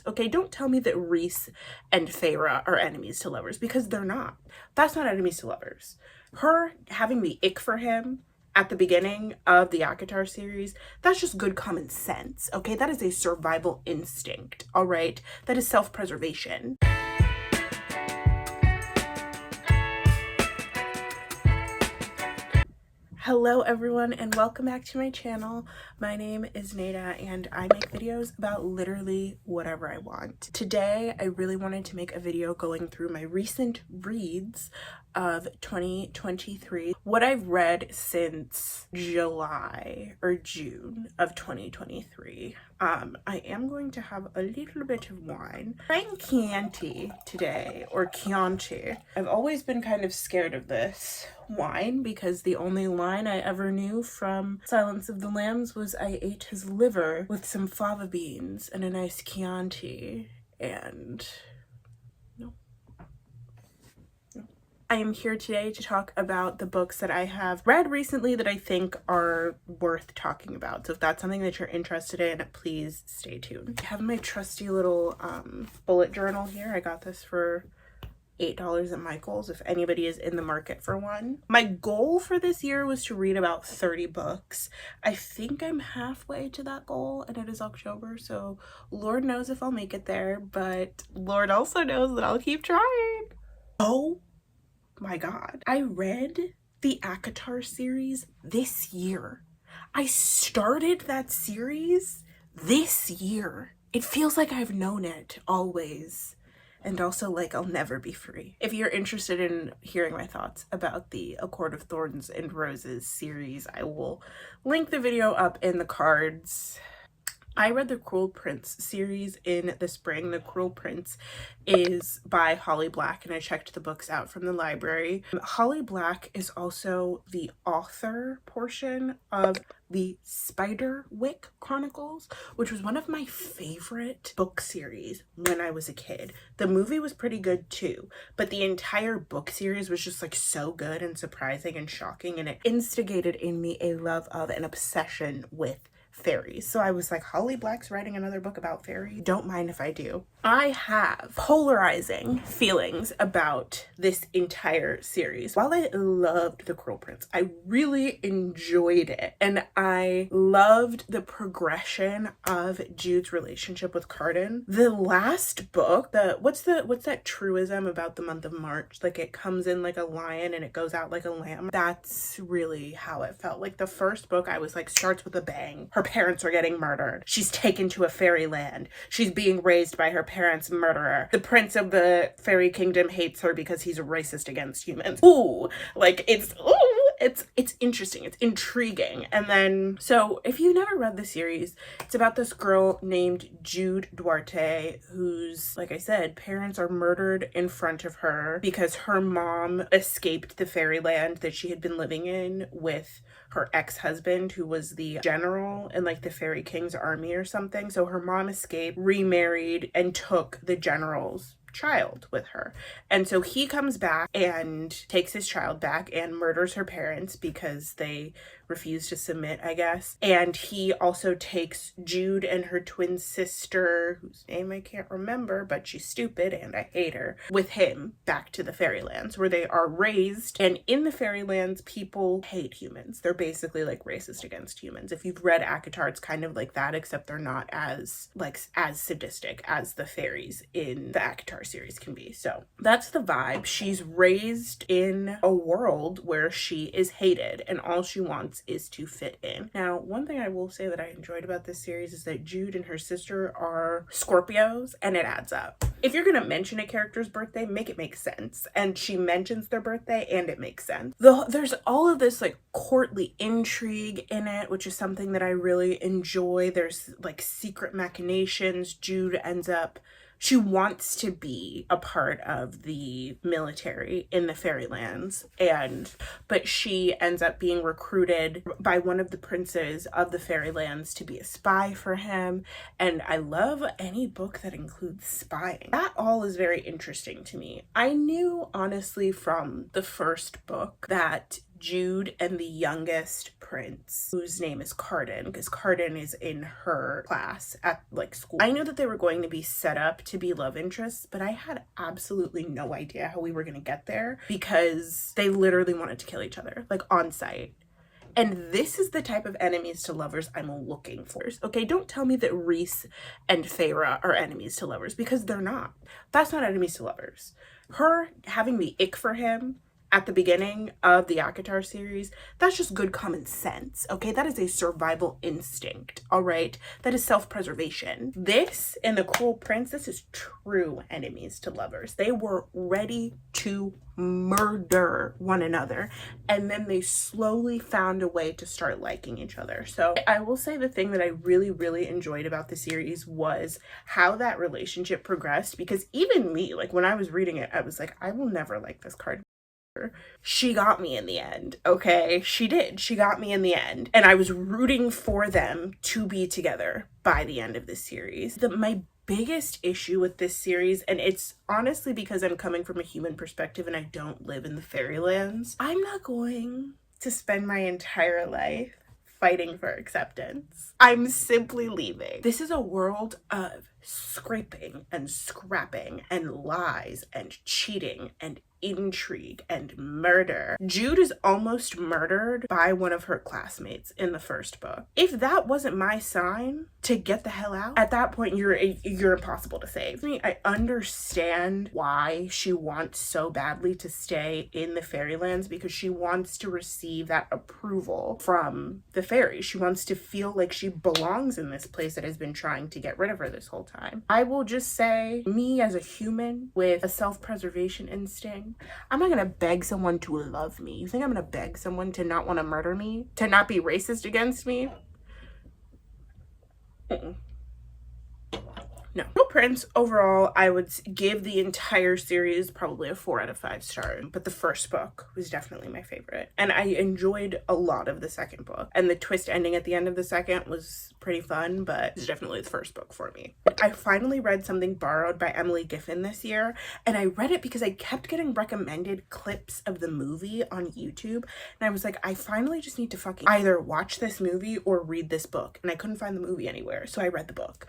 Okay, don't tell me that Reese and Feyre are enemies to lovers, because they're not. That's not enemies to lovers. Her having the ick for him at the beginning of the ACOTAR series, that's just good common sense, okay? That is a survival instinct, all right? That is self-preservation. Hello everyone and welcome back to my channel. My name is Nada and I make videos about literally whatever I want. Today I really wanted to make a video going through my recent reads of 2023, what I've read since July or June of 2023. I am going to have a little bit of wine. I'm Chianti today, or Chianti. I've always been kind of scared of this wine because the only line I ever knew from Silence of the Lambs was I ate his liver with some fava beans and a nice Chianti, and no. I am here today to talk about the books that I have read recently that I think are worth talking about. So if that's something that you're interested in, please stay tuned. I have my trusty little bullet journal here. I got this for $8 at Michael's if anybody is in the market for one. My goal for this year was to read about 30 books. I think I'm halfway to that goal and it is October, so Lord knows if I'll make it there, but Lord also knows that I'll keep trying. Oh my god. I read the ACOTAR series this year. I started that series this year. It feels like I've known it always. And also like I'll never be free. If you're interested in hearing my thoughts about the A Court of Thorns and Roses series, I will link the video up in the cards. I read the Cruel Prince series in the spring. The Cruel Prince is by Holly Black, and I checked the books out from the library. Holly Black is also the author portion of the Spiderwick Chronicles, which was one of my favorite book series when I was a kid. The movie was pretty good too, but the entire book series was just like so good and surprising and shocking, and it instigated in me a love of an obsession with fairies. So I was like, Holly Black's writing another book about fairies? Don't mind if I do. I have polarizing feelings about this entire series. While I loved The Cruel Prince, I really enjoyed it, and I loved the progression of Jude's relationship with Cardan. The last book, what's that truism about the month of March? Like it comes in like a lion and it goes out like a lamb. That's really how it felt. Like the first book, I was like, starts with a bang. Her parents are getting murdered. She's taken to a fairyland. She's being raised by her parents' murderer. The prince of the fairy kingdom hates her because he's racist against humans. Ooh, like it's interesting. It's intriguing. And then, so if you've never read the series, it's about this girl named Jude Duarte, whose, like I said, parents are murdered in front of her because her mom escaped the fairyland that she had been living in with her ex-husband, who was the general in like the Fairy King's army or something. So her mom escaped, remarried, and took the general's child with her. And so he comes back and takes his child back and murders her parents because they refuse to submit, I guess. And he also takes Jude and her twin sister, whose name I can't remember, but she's stupid and I hate her, with him back to the Fairylands where they are raised. And in the Fairylands, people hate humans. They're basically like racist against humans. If you've read ACOTAR, it's kind of like that, except they're not as sadistic as the fairies in the ACOTAR series can be. So that's the vibe. She's raised in a world where she is hated and all she wants is to fit in. Now, one thing I will say that I enjoyed about this series is that Jude and her sister are Scorpios, and it adds up. If you're gonna mention a character's birthday, make it make sense. And she mentions their birthday and it makes sense. There's all of this like courtly intrigue in it, which is something that I really enjoy. There's like secret machinations. Jude ends up, she wants to be a part of the military in the Fairylands, but she ends up being recruited by one of the princes of the Fairylands to be a spy for him. And I love any book that includes spying. That all is very interesting to me. I knew honestly from the first book that Jude and the youngest prince, whose name is Cardan, because Cardan is in her class at like school. I knew that they were going to be set up to be love interests, but I had absolutely no idea how we were going to get there, because they literally wanted to kill each other, like on sight. And this is the type of enemies to lovers I'm looking for. Okay, don't tell me that Rhys and Feyre are enemies to lovers, because they're not. That's not enemies to lovers. Her having the ick for him at the beginning of the ACOTAR series, that's just good common sense, okay? That is a survival instinct, all right? That is self-preservation. This and the Cruel Prince, this is true enemies to lovers. They were ready to murder one another, and then they slowly found a way to start liking each other. So I will say the thing that I really, really enjoyed about the series was how that relationship progressed, because even me, like when I was reading it, I was like, I will never like this card. She got me in the end, okay? She did. She got me in the end. And I was rooting for them to be together by the end of this series. My biggest issue with this series, and it's honestly because I'm coming from a human perspective and I don't live in the fairylands, I'm not going to spend my entire life fighting for acceptance. I'm simply leaving. This is a world of scraping and scrapping and lies and cheating and intrigue and murder. Jude is almost murdered by one of her classmates in the first book. If that wasn't my sign to get the hell out, at that point you're impossible to save. I understand why she wants so badly to stay in the fairylands, because she wants to receive that approval from the fairies. She wants to feel like she belongs in this place that has been trying to get rid of her this whole time. I will just say, me as a human with a self-preservation instinct, I'm not gonna beg someone to love me. You think I'm gonna beg someone to not want to murder me? To not be racist against me? No. Little Prince, overall, I would give the entire series probably a 4 out of 5 stars. But the first book was definitely my favorite. And I enjoyed a lot of the second book. And the twist ending at the end of the second was pretty fun, but it's definitely the first book for me. I finally read Something Borrowed by Emily Giffin this year. And I read it because I kept getting recommended clips of the movie on YouTube. And I was like, I finally just need to fucking either watch this movie or read this book. And I couldn't find the movie anywhere, so I read the book.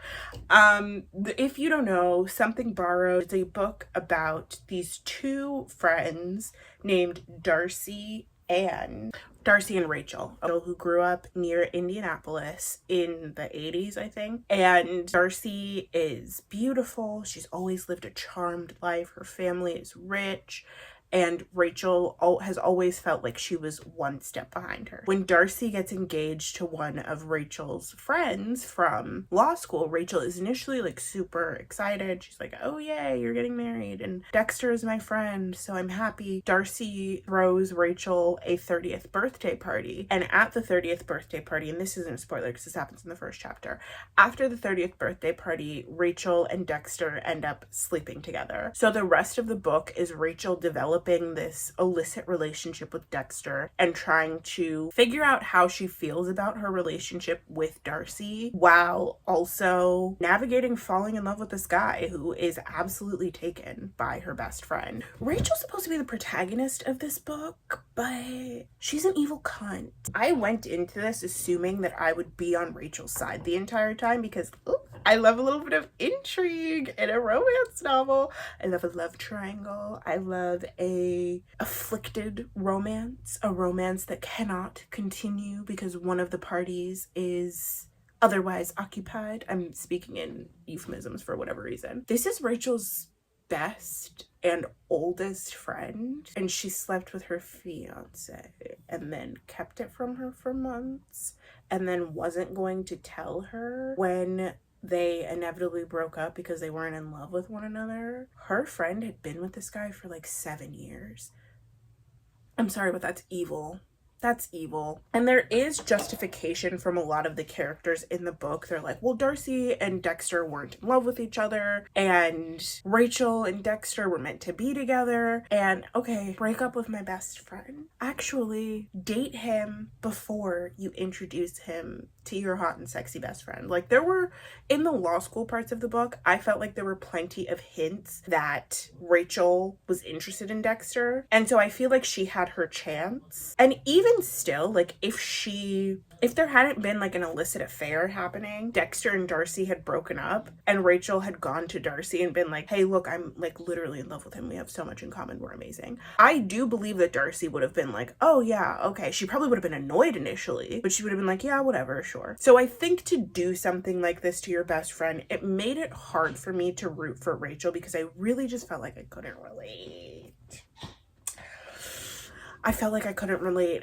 If you don't know, Something Borrowed is a book about these two friends named Darcy and Rachel, who grew up near Indianapolis in the 80s, I think. And Darcy is beautiful. She's always lived a charmed life. Her family is rich. And Rachel has always felt like she was one step behind her. When Darcy gets engaged to one of Rachel's friends from law school, Rachel is initially like super excited. She's like, oh yay, you're getting married, and Dexter is my friend, so I'm happy. Darcy throws Rachel a 30th birthday party, and at the 30th birthday party, and this isn't a spoiler because this happens in the first chapter, after the 30th birthday party, Rachel and Dexter end up sleeping together. So the rest of the book is Rachel developing this illicit relationship with Dexter and trying to figure out how she feels about her relationship with Darcy, while also navigating falling in love with this guy who is absolutely taken by her best friend. Rachel's supposed to be the protagonist of this book, but she's an evil cunt. I went into this assuming that I would be on Rachel's side the entire time because I love a little bit of intrigue in a romance novel. I love a love triangle. I love a afflicted romance, a romance that cannot continue because one of the parties is otherwise occupied. I'm speaking in euphemisms for whatever reason. This is Rachel's best and oldest friend, and she slept with her fiance and then kept it from her for months and then wasn't going to tell her when they inevitably broke up because they weren't in love with one another. Her friend had been with this guy for like 7 years. I'm sorry, but that's evil. That's evil. And there is justification from a lot of the characters in the book. They're like, well, Darcy and Dexter weren't in love with each other, and Rachel and Dexter were meant to be together, and okay, break up with my best friend. Actually, date him before you introduce him to your hot and sexy best friend. Like, there were, in the law school parts of the book, I felt like there were plenty of hints that Rachel was interested in Dexter. And so I feel like she had her chance. And even still, like, if there hadn't been like an illicit affair happening, Dexter and Darcy had broken up, and Rachel had gone to Darcy and been like, hey, look, I'm like literally in love with him. We have so much in common. We're amazing. I do believe that Darcy would have been like, oh yeah, okay. She probably would have been annoyed initially, but she would have been like, yeah, whatever, sure. So I think to do something like this to your best friend, it made it hard for me to root for Rachel because I really just felt like I couldn't relate.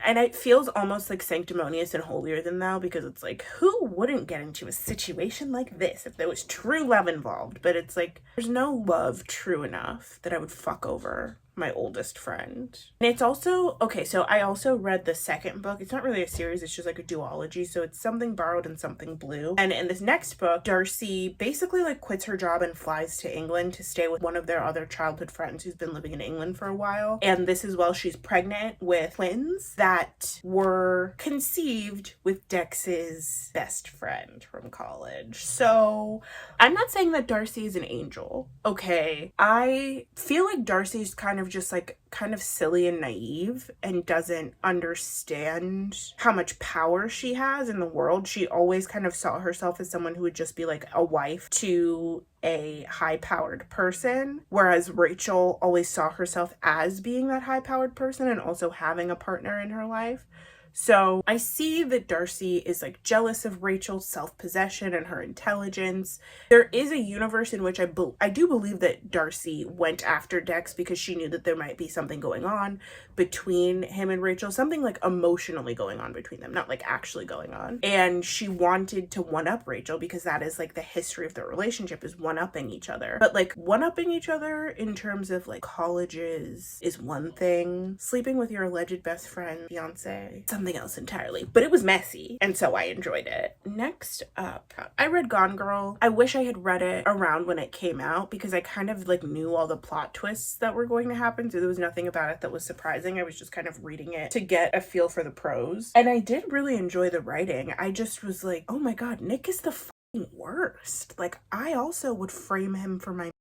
And it feels almost like sanctimonious and holier than thou, because it's like, who wouldn't get into a situation like this if there was true love involved? But it's like, there's no love true enough that I would fuck over my oldest friend. And it's also, okay, so I also read the second book. It's not really a series, it's just like a duology. So it's Something Borrowed and Something Blue. And in this next book, Darcy basically like quits her job and flies to England to stay with one of their other childhood friends who's been living in England for a while. And this is while she's pregnant with twins that were conceived with Dex's best friend from college. So I'm not saying that Darcy is an angel, okay? I feel like Darcy's kind of silly and naive and doesn't understand how much power she has in the world. She always kind of saw herself as someone who would just be like a wife to a high-powered person, whereas Rachel always saw herself as being that high-powered person and also having a partner in her life. So I see that Darcy is like jealous of Rachel's self-possession and her intelligence. There is a universe in which I do believe that Darcy went after Dex because she knew that there might be something going on between him and Rachel, something like emotionally going on between them, not like actually going on. And she wanted to one-up Rachel because that is like the history of their relationship, is one-upping each other. But like one-upping each other in terms of like colleges is one thing. Sleeping with your alleged best friend, fiance, something else entirely. But it was messy, and so I enjoyed it. Next up, I read Gone Girl. I wish I had read it around when it came out because I kind of like knew all the plot twists that were going to happen, so there was nothing about it that was surprising. I was just kind of reading it to get a feel for the prose, and I did really enjoy the writing. I just was like, oh my god, Nick is the fucking worst. Like, I also would frame him for my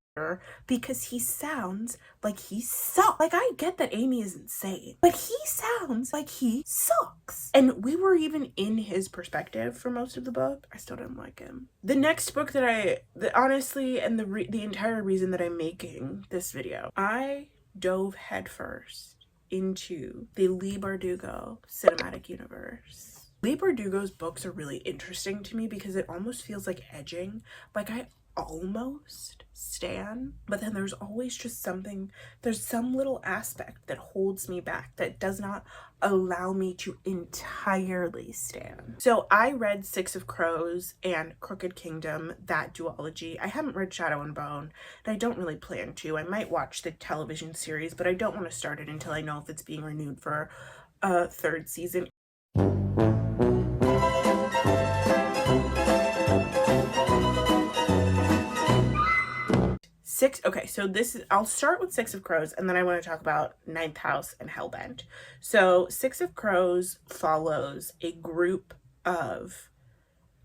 because he sounds like he sucks. Like, I get that Amy is insane, but he sounds like he sucks. And we were even in his perspective for most of the book. I still didn't like him. The next book that honestly, and the entire reason that I'm making this video, I dove headfirst into the Leigh Bardugo cinematic universe. Leigh Bardugo's books are really interesting to me because it almost feels like edging. Like, I almost stan, but then there's always just there's some little aspect that holds me back, that does not allow me to entirely stan. So I read Six of Crows and Crooked Kingdom, that duology. I haven't read Shadow and Bone, and I don't really plan to. I might watch the television series, but I don't want to start it until I know if it's being renewed for a third season. Okay, so I'll start with Six of Crows, and then I want to talk about Ninth House and Hellbent. So Six of Crows follows a group of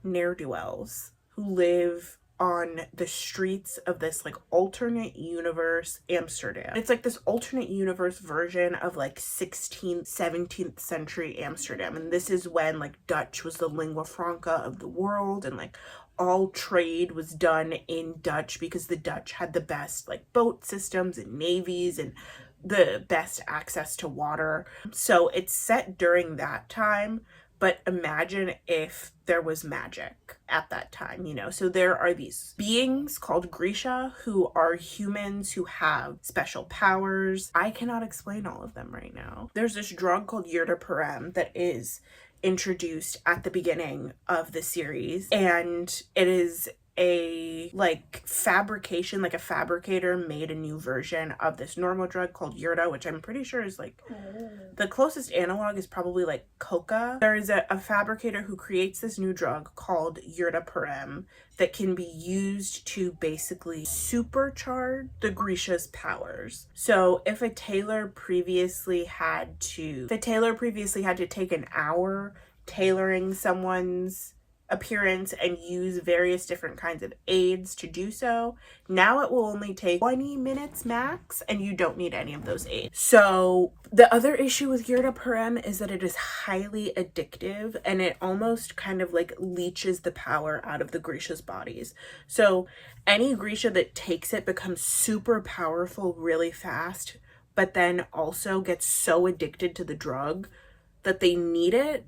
ne'er-do-wells who live on the streets of this like alternate universe Amsterdam. It's like this alternate universe version of like 16th, 17th century Amsterdam. And this is when like Dutch was the lingua franca of the world, and like all trade was done in Dutch because the Dutch had the best like boat systems and navies and the best access to water. So it's set during that time, but imagine if there was magic at that time, you know? So there are these beings called Grisha who are humans who have special powers. I cannot explain all of them right now. There's this drug called yurdaparam that is introduced at the beginning of the series, and it is a like fabrication, like a fabricator made a new version of this normal drug called yurda, which I'm pretty sure is like the closest analog is probably like coca. There is a fabricator who creates this new drug called yurdaparam that can be used to basically supercharge the Grisha's powers. So if a tailor previously had to take an hour tailoring someone's appearance and use various different kinds of aids to do so. Now it will only take 20 minutes max, and you don't need any of those aids. So the other issue with Yurda Parem is that it is highly addictive, and it almost kind of like leeches the power out of the Grisha's bodies. So any Grisha that takes it becomes super powerful really fast, but then also gets so addicted to the drug that they need it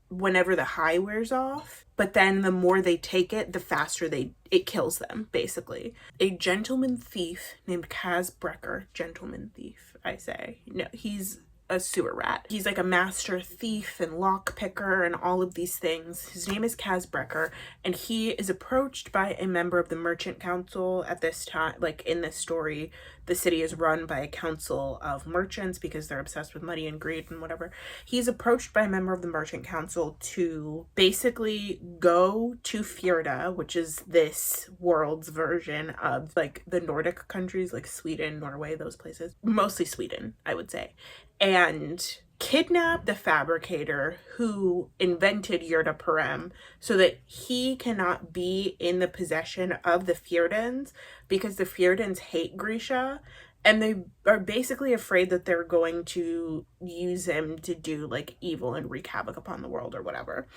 whenever the high wears off, but then the more they take it, the faster it kills them, basically. A gentleman thief named Kaz Brecker, gentleman thief, I say. No, he's a sewer rat. He's like a master thief and lock picker and all of these things. His name is Kaz Brecker, and he is approached by a member of the Merchant Council at this time. Like in this story, the city is run by a council of merchants because they're obsessed with money and greed and whatever. He's approached by a member of the Merchant Council to basically go to Fjorda, which is this world's version of like the Nordic countries, like Sweden, Norway, those places. Mostly Sweden, I would say. And kidnap the fabricator who invented Yurda Parem so that he cannot be in the possession of the Fjordans, because the Fjordans hate Grisha and they are basically afraid that they're going to use him to do like evil and wreak havoc upon the world or whatever.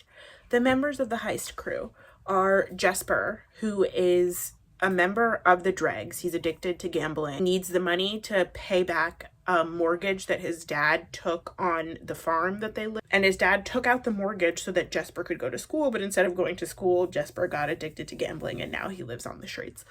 The members of the heist crew are Jesper, who is a member of the dregs. He's addicted to gambling, needs the money to pay back a mortgage that his dad took on the farm that they live. And his dad took out the mortgage so that Jesper could go to school, but instead of going to school, Jesper got addicted to gambling and now he lives on the streets.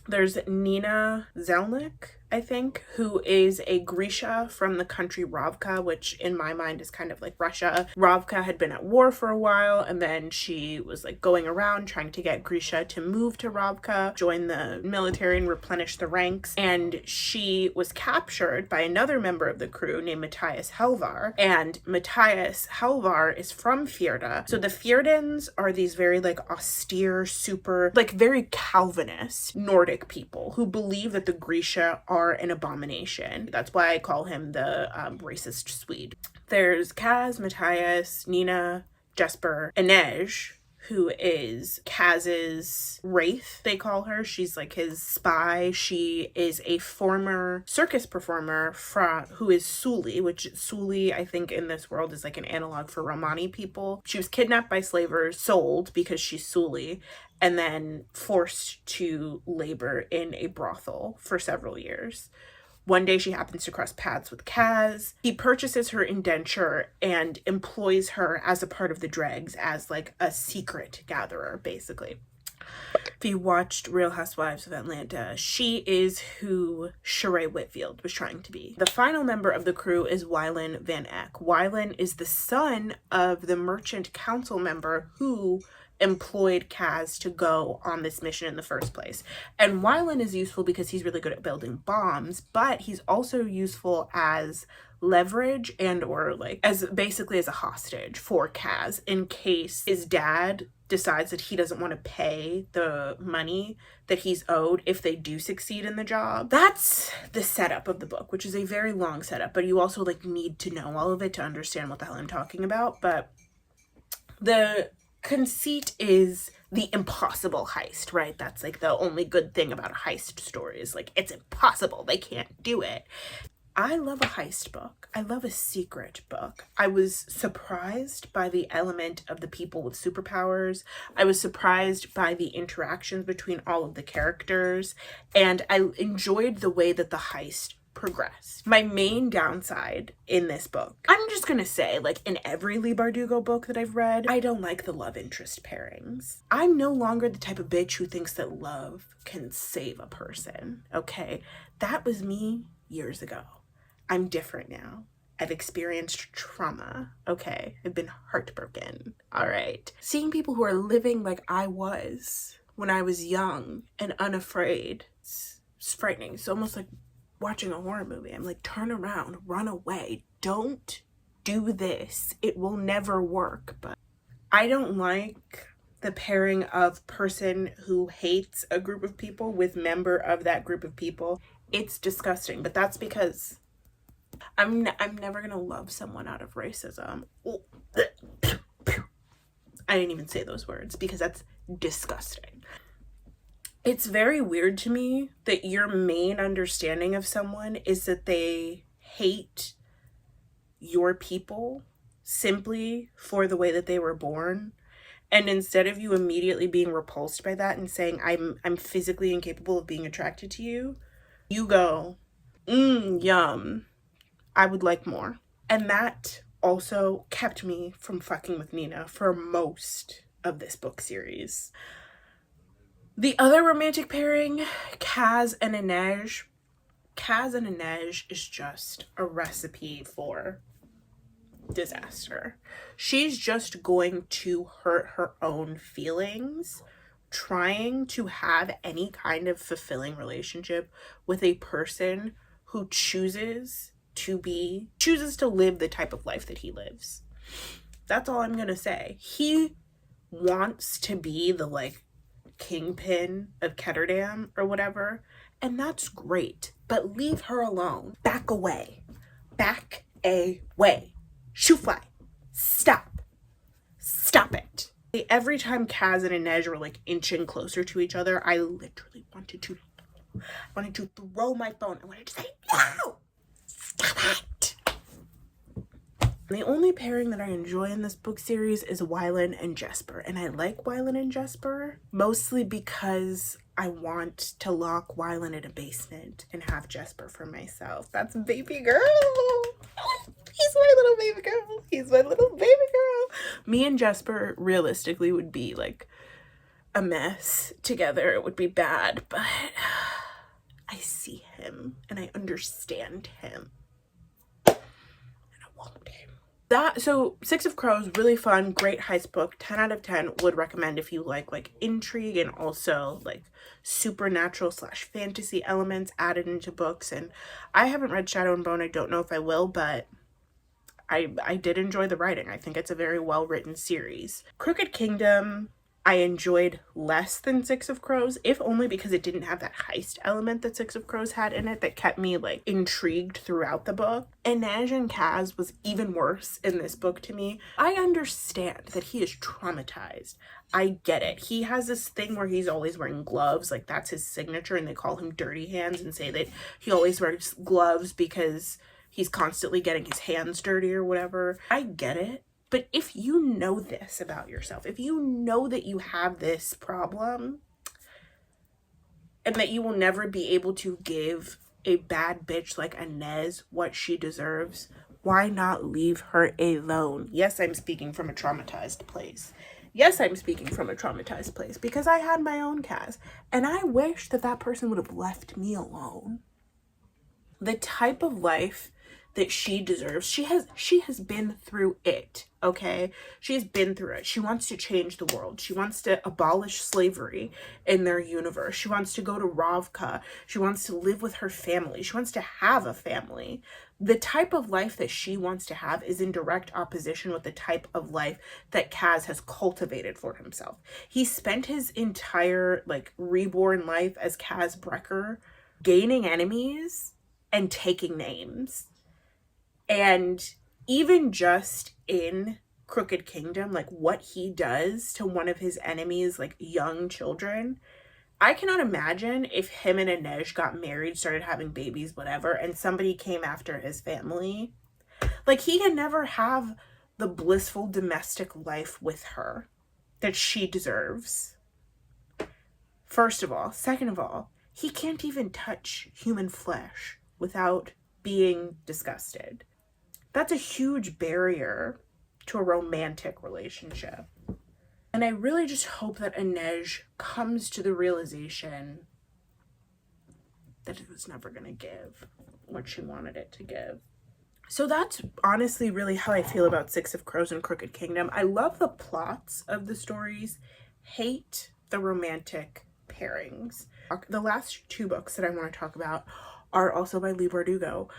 There's Nina Zelnik, I think, who is a Grisha from the country Ravka, which in my mind is kind of like Russia. Ravka had been at war for a while, and then she was like going around trying to get Grisha to move to Ravka, join the military and replenish the ranks. And she was captured by another member of the crew named Matthias Helvar. And Matthias Helvar is from Fjorda. So the Fjordans are these very like austere, super, like very Calvinist Nordic people who believe that the Grisha are an abomination. That's why I call him the racist Swede. There's Kaz, Matthias, Nina, Jesper, Inej, who is Kaz's wraith, they call her. She's like his spy. She is a former circus performer who is Suli, which Suli, I think in this world is like an analog for Romani people. She was kidnapped by slavers, sold because she's Suli, and then forced to labor in a brothel for several years. One day she happens to cross paths with Kaz. He purchases her indenture and employs her as a part of the dregs as like a secret gatherer, basically. If you watched Real Housewives of Atlanta, she is who Sheree Whitfield was trying to be. The final member of the crew is Wylan Van Eck. Wylan is the son of the Merchant Council member who employed Kaz to go on this mission in the first place. And Wylan is useful because he's really good at building bombs, but he's also useful as leverage and or like as basically as a hostage for Kaz in case his dad decides that he doesn't want to pay the money that he's owed if they do succeed in the job. That's the setup of the book, which is a very long setup, but you also like need to know all of it to understand what the hell I'm talking about. But the conceit is the impossible heist, right? That's like the only good thing about a heist story is like it's impossible. They can't do it. I love a heist book. I love a secret book. I was surprised by the element of the people with superpowers. I was surprised by the interactions between all of the characters, and I enjoyed the way that the heist progressed. My main downside in this book, I'm just gonna say, like in every Leigh Bardugo book that I've read, I don't like the love interest pairings. I'm no longer the type of bitch who thinks that love can save a person, okay? That was me years ago. I'm different now. I've experienced trauma, okay? I've been heartbroken, all right? Seeing people who are living like I was when I was young and unafraid, it's frightening. It's almost like watching a horror movie. I'm like, turn around, run away. Don't do this. It will never work. But I don't like the pairing of person who hates a group of people with member of that group of people. It's disgusting, but that's because I'm never gonna love someone out of racism. I didn't even say those words because that's disgusting. It's very weird to me that your main understanding of someone is that they hate your people simply for the way that they were born. And instead of you immediately being repulsed by that and saying, I'm physically incapable of being attracted to you, you go, yum, I would like more. And that also kept me from fucking with Nina for most of this book series. The other romantic pairing, Kaz and Inej. Kaz and Inej is just a recipe for disaster. She's just going to hurt her own feelings trying to have any kind of fulfilling relationship with a person who chooses to live the type of life that he lives. That's all I'm gonna say. He wants to be the like kingpin of Ketterdam or whatever, and that's great, but leave her alone. Back away. Back away. Shoo fly. Stop. Stop it. Every time Kaz and Inej were like inching closer to each other, I literally wanted to throw my phone. I wanted to say, no! Stop it! The only pairing that I enjoy in this book series is Wylan and Jesper. And I like Wylan and Jesper mostly because I want to lock Wylan in a basement and have Jesper for myself. That's baby girl. He's my little baby girl. He's my little baby girl. Me and Jesper realistically would be like a mess together. It would be bad, but I see him and I understand him. And I want him. So Six of Crows, really fun, great heist book, 10 out of 10, would recommend if you like intrigue and also like supernatural / fantasy elements added into books. And I haven't read Shadow and Bone. I don't know if I will, but I did enjoy the writing. I think it's a very well written series. Crooked Kingdom I enjoyed less than Six of Crows, if only because it didn't have that heist element that Six of Crows had in it that kept me like intrigued throughout the book. Inej and Kaz was even worse in this book to me. I understand that he is traumatized. I get it. He has this thing where he's always wearing gloves, like that's his signature, and they call him Dirty Hands and say that he always wears gloves because he's constantly getting his hands dirty or whatever. I get it. But if you know this about yourself, if you know that you have this problem and that you will never be able to give a bad bitch like Inez what she deserves, why not leave her alone? Yes, I'm speaking from a traumatized place. Yes, I'm speaking from a traumatized place because I had my own Kaz and I wish that that person would have left me alone. The type of life that she deserves, she has been through it, okay? She's been through it. She wants to change the world. She wants to abolish slavery in their universe. She wants to go to Ravka. She wants to live with her family. She wants to have a family. The type of life that she wants to have is in direct opposition with the type of life that Kaz has cultivated for himself. He spent his entire like reborn life as Kaz Brecker gaining enemies and taking names. And even just in Crooked Kingdom, like what he does to one of his enemies, like young children, I cannot imagine if him and Inej got married, started having babies, whatever, and somebody came after his family. Like he can never have the blissful domestic life with her that she deserves. First of all. Second of all, he can't even touch human flesh without being disgusted. That's a huge barrier to a romantic relationship. And I really just hope that Inej comes to the realization that it was never going to give what she wanted it to give. So that's honestly really how I feel about Six of Crows and Crooked Kingdom. I love the plots of the stories, hate the romantic pairings. The last two books that I want to talk about are also by Leigh Bardugo.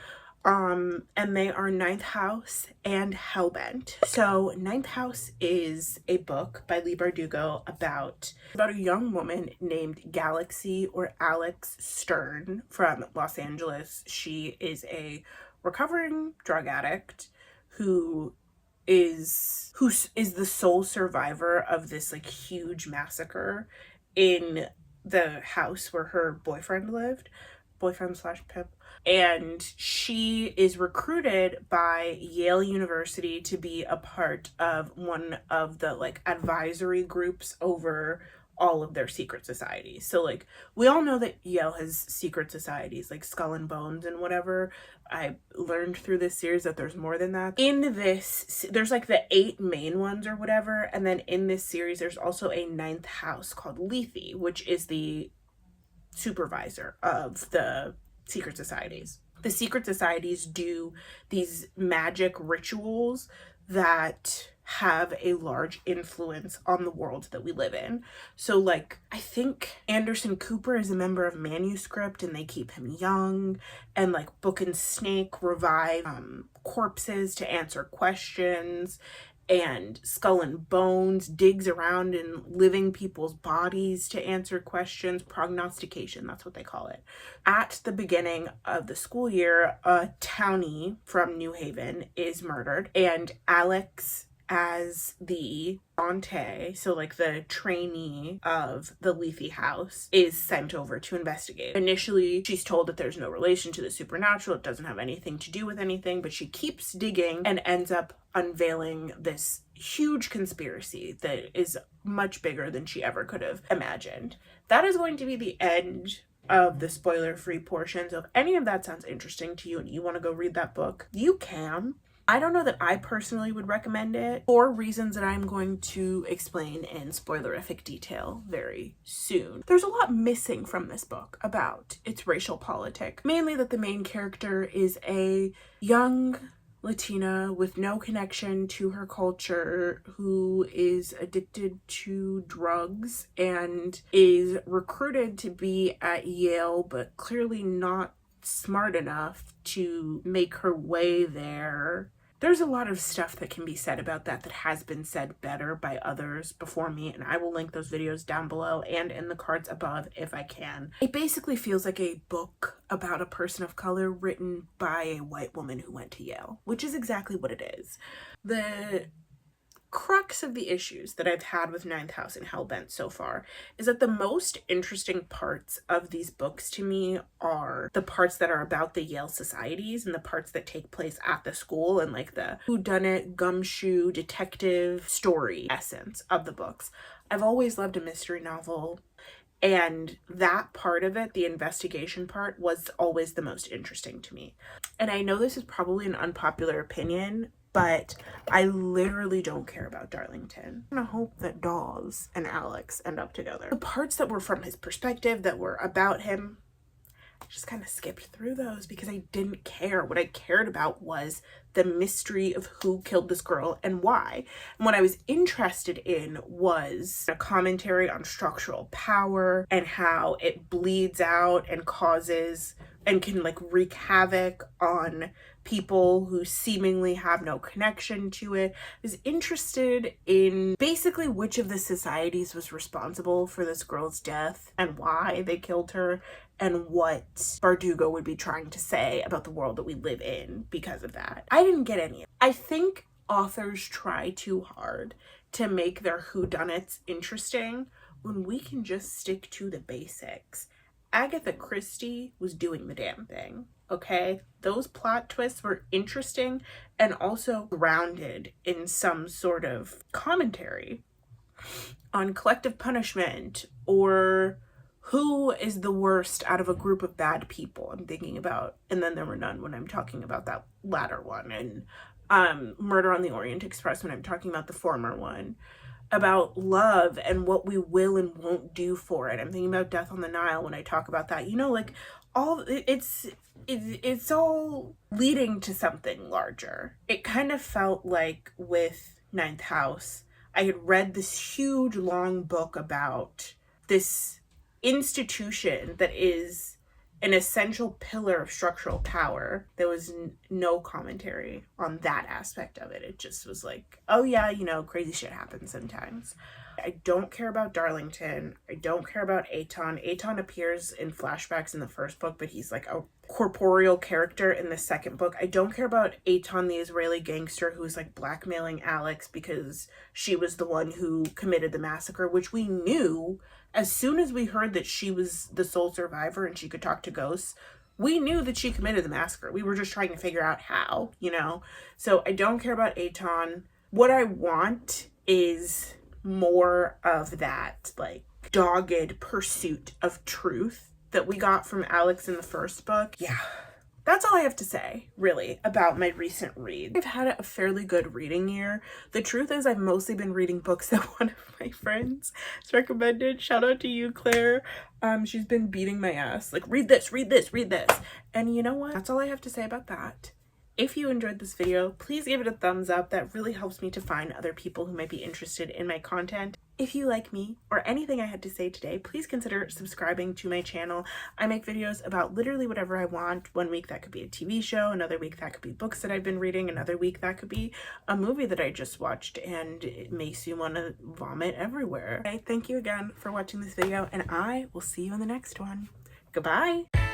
And they are Ninth House and Hellbent. So Ninth House is a book by Leigh Bardugo about a young woman named Galaxy or Alex Stern from Los Angeles. She is a recovering drug addict who who is the sole survivor of this like huge massacre in the house where her boyfriend lived, boyfriend slash pimp. And she is recruited by Yale University to be a part of one of the like advisory groups over all of their secret societies. So like we all know that Yale has secret societies like Skull and Bones and whatever. I learned through this series that there's more than that. In this, there's like the 8 main ones or whatever, and then in this series there's also a 9th house called Lethe, which is the supervisor of the secret societies. The secret societies do these magic rituals that have a large influence on the world that we live in. So like I think Anderson Cooper is a member of Manuscript and they keep him young, and like Book and Snake revive corpses to answer questions, and Skull and Bones digs around in living people's bodies to answer questions. Prognostication, that's what they call it. At the beginning of the school year, a townie from New Haven is murdered, and Alex, as the Dante, so like the trainee of the Lethe house, is sent over to investigate. Initially, she's told that there's no relation to the supernatural, it doesn't have anything to do with anything, but she keeps digging and ends up unveiling this huge conspiracy that is much bigger than she ever could have imagined. That is going to be the end of the spoiler-free portion, so if any of that sounds interesting to you and you want to go read that book, you can. I don't know that I personally would recommend it for reasons that I'm going to explain in spoilerific detail very soon. There's a lot missing from this book about its racial politic. Mainly that the main character is a young Latina with no connection to her culture who is addicted to drugs and is recruited to be at Yale, but clearly not smart enough to make her way there. There's a lot of stuff that can be said about that has been said better by others before me, and I will link those videos down below and in the cards above if I can. It basically feels like a book about a person of color written by a white woman who went to Yale, which is exactly what it is. The crux of the issues that I've had with 9th House and Hellbent so far is that the most interesting parts of these books to me are the parts that are about the Yale societies and the parts that take place at the school and like the whodunit, gumshoe, detective story essence of the books. I've always loved a mystery novel, and that part of it, the investigation part, was always the most interesting to me. And I know this is probably an unpopular opinion, but I literally don't care about Darlington. I'm gonna hope that Dawes and Alex end up together. The parts that were from his perspective, that were about him, I just kind of skipped through those because I didn't care. What I cared about was the mystery of who killed this girl and why. And what I was interested in was a commentary on structural power and how it bleeds out and causes and can like wreak havoc on people who seemingly have no connection to it. I was interested in basically which of the societies was responsible for this girl's death and why they killed her, and what Bardugo would be trying to say about the world that we live in because of that. I didn't get any of it. I think authors try too hard to make their whodunits interesting when we can just stick to the basics. Agatha Christie was doing the damn thing, okay? Those plot twists were interesting and also grounded in some sort of commentary on collective punishment or who is the worst out of a group of bad people. I'm thinking about And Then There Were None when I'm talking about that latter one, and Murder on the Orient Express when I'm talking about the former one. About love and what we will and won't do for it. I'm thinking about Death on the Nile when I talk about that. You know, like all it's all leading to something larger. It kind of felt like with 9th House, I had read this huge long book about this institution that is an essential pillar of structural power. There was no commentary on that aspect of it. It just was like, oh yeah, you know, crazy shit happens sometimes. I don't care about Darlington. I don't care about Aton. Aton appears in flashbacks in the first book, but he's like a corporeal character in the second book. I don't care about Aton, the Israeli gangster who's like blackmailing Alex because she was the one who committed the massacre, which we knew as soon as we heard that she was the sole survivor and she could talk to ghosts. We knew that she committed the massacre. We were just trying to figure out how, you know? So I don't care about Aton. What I want is more of that, like, dogged pursuit of truth that we got from Alex in the first book. Yeah. That's all I have to say, really, about my recent read. I've had a fairly good reading year. The truth is I've mostly been reading books that one of my friends has recommended. Shout out to you, Claire. She's been beating my ass. Like, read this, read this, read this. And you know what? That's all I have to say about that. If you enjoyed this video, please give it a thumbs up. That really helps me to find other people who might be interested in my content. If you like me or anything I had to say today, please consider subscribing to my channel. I make videos about literally whatever I want. One week that could be a TV show, another week that could be books that I've been reading, another week that could be a movie that I just watched and it makes you want to vomit everywhere. Okay, thank you again for watching this video and I will see you in the next one. Goodbye!